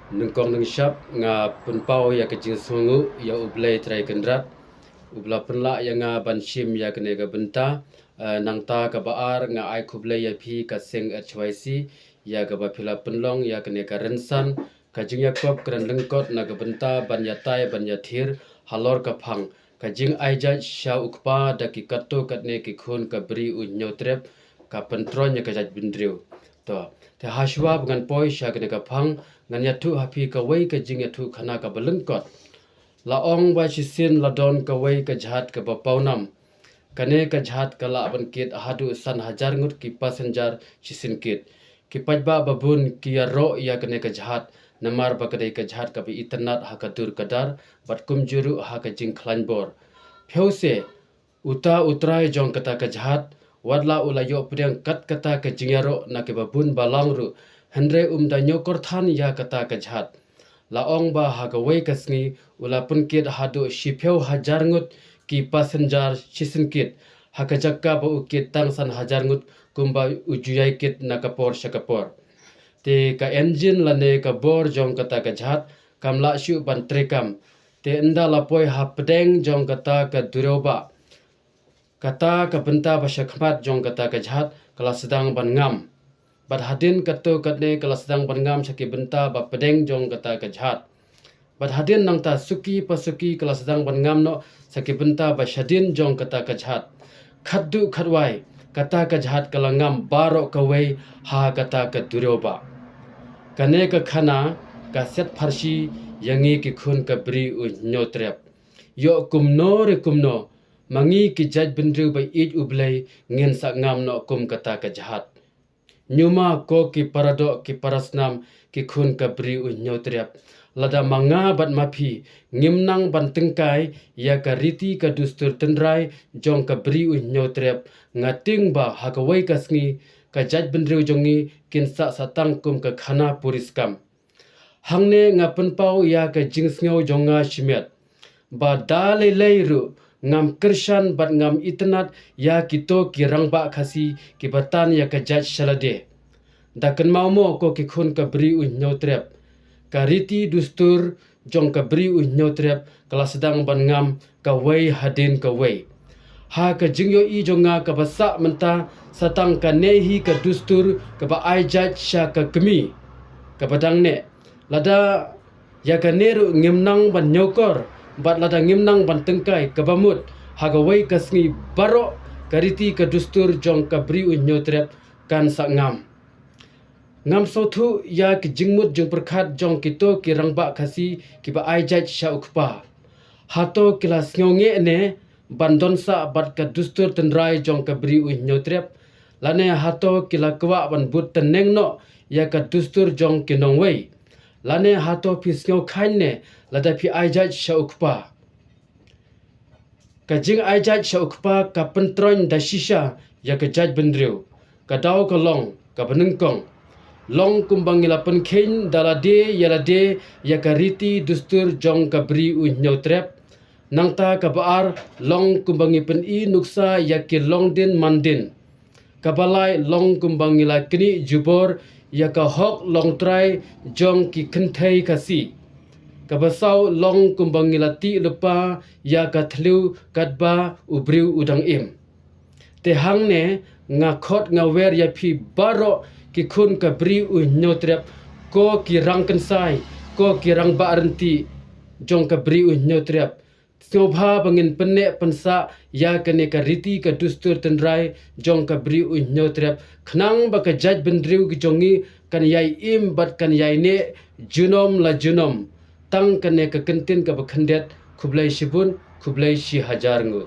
nengkong neng syap nga penpau ya kecing sungu ya ublay trai kendrat ubla penla ya nga banshim ya kene ga benta nang ta ka baar nga ai kublay ya phi ka sing HYC ya ga ba phila penlong ya kene ka rensan ka jing ya kop kran lengkot na ga benta ban ya tai ban ya thir halor ka phang ka jing ai ja sha ukpa da ki katto katne ki khun ka bri u nyotrep ka pentron ya ka jaj bindriu to te hashwa bukan poi sha kene ka phang ngan ya thu hapi ka wei ka jing ya thu khana ka belengkot la ong ba chisin la don ka wei ka jhat ka ba paunam kane ka jhat ka la ban kit hadu san hajar ngut ki passenger chisin kit ki pajba babun ki ya ro ya kane ka jhat namar ba kadai ka jhat ka bi itnat ha ka dur kadar bat kum juru ha ka jing khlanbor pheuse uta utrai jong kata ka jhat wadla ula yo pudeng kat kata ka jingyaro na ke babun balang ru hendre da nyokor than ya kata ka jhat la ong ba ha ka wei kasngi ula pun kit hadu shipeu hajar ngut ki passenger chisin kit ha ka jakka ba ukit tang san hajar ngut kumba ujuyai kit na kapor shakapor te ka engine la ne ka bor jong kata ka jhat kamla shu ban trekam te enda la poi ha pedeng jong kata ka duroba kata ka benta ba shakhmat jong kata ka jhat kala sedang ban ngam bat hadin kato katne kala sedang ban ngam saki benta ba pedeng jong kata ka jhat bat hadin nang ta suki pasuki kala sedang ban ngam no saki benta ba shadin jong kata ka jhat khaddu khadwai kata ka jhat kala ngam baro ka wei ha kata ka duroba kane ka khana ka set pharsi yangi ki khun ka bri u nyotrep yo kumno re kumno mangi ki jaj bindru bai ij ublai ngin sa ngam no kum kata ka jhat nyuma ko ki parado ki parasnam ki khun ka bri u nyotrep lada manga bat mapi ngimnang ban tengkai ya ka riti ka dustur tendrai jong ka bri u nyotrep ngating ba hakawai kasngi ka jaj bindru jongi kin sa satang kum ka khana puriskam hangne ngapen pau ya ka jingsngau jonga shimet ba dale leiru ngam kershan bat ngam itnat ya kito ki rangba khasi ki batan ya ka jaj shalade dakan maumo ko ki khun ka bri u nyotrep ka riti dustur jong ka bri u nyotrep kala sedang ban ngam ka wei hadin ka wei ha ka jingyo i jonga ka basa menta satang ka nehi ka dustur ka ba ai jaj sha ka kemi ka badang ne lada ya ka neru ngimnang ban nyokor bat lada ngimnang ban tengkai ka bamut haga wei kasngi baro kariti ka dustur jong ka bri u nyotrep kan sa ngam sothu ya ki jingmut jong perkhat jong kito ki rangba khasi ki ba ai jaj sha ukpa hato kila sngonge ne bandon sa bat ka dustur tenrai jong ka bri u nyotrep lane hato kila kwa ban but teneng no ya ka dustur jong kinong wei lane hato pi sngo khain ne lada pi ai jaj sha ukpa ka jing ai jaj sha ukpa ka pentron da shisha ya ka jaj bendriu ka daw ka long ka benengkong long kumbang ila pen khain dalade yalade ya ka riti dustur jong ka bri u nyotrep nangta ka baar long kumbangi pen i nuksa ya ki long din mandin kabalai long kumbang ila kini jubor ya ka hok long trai jong ki khenthei kasi kabasau long kumbang ila ti lupa ya ka thlu katba ubriu udang im te hangne nga khot nga wer ya phi baro ki khun ka bri u nyotrep ko ki rang kensai ko ki rang ba arenti jong ka bri u nyotrep sobha bangin penne pensa ya kane ka riti ka dustur tenrai jong ka bri u nyotrep khnang ba ka jaj bendriu ki jongi kan yai im bat kan yai ne junom la junom tang kane ka kentin ka bakhandet khublai shibun khublai shi hajar ngu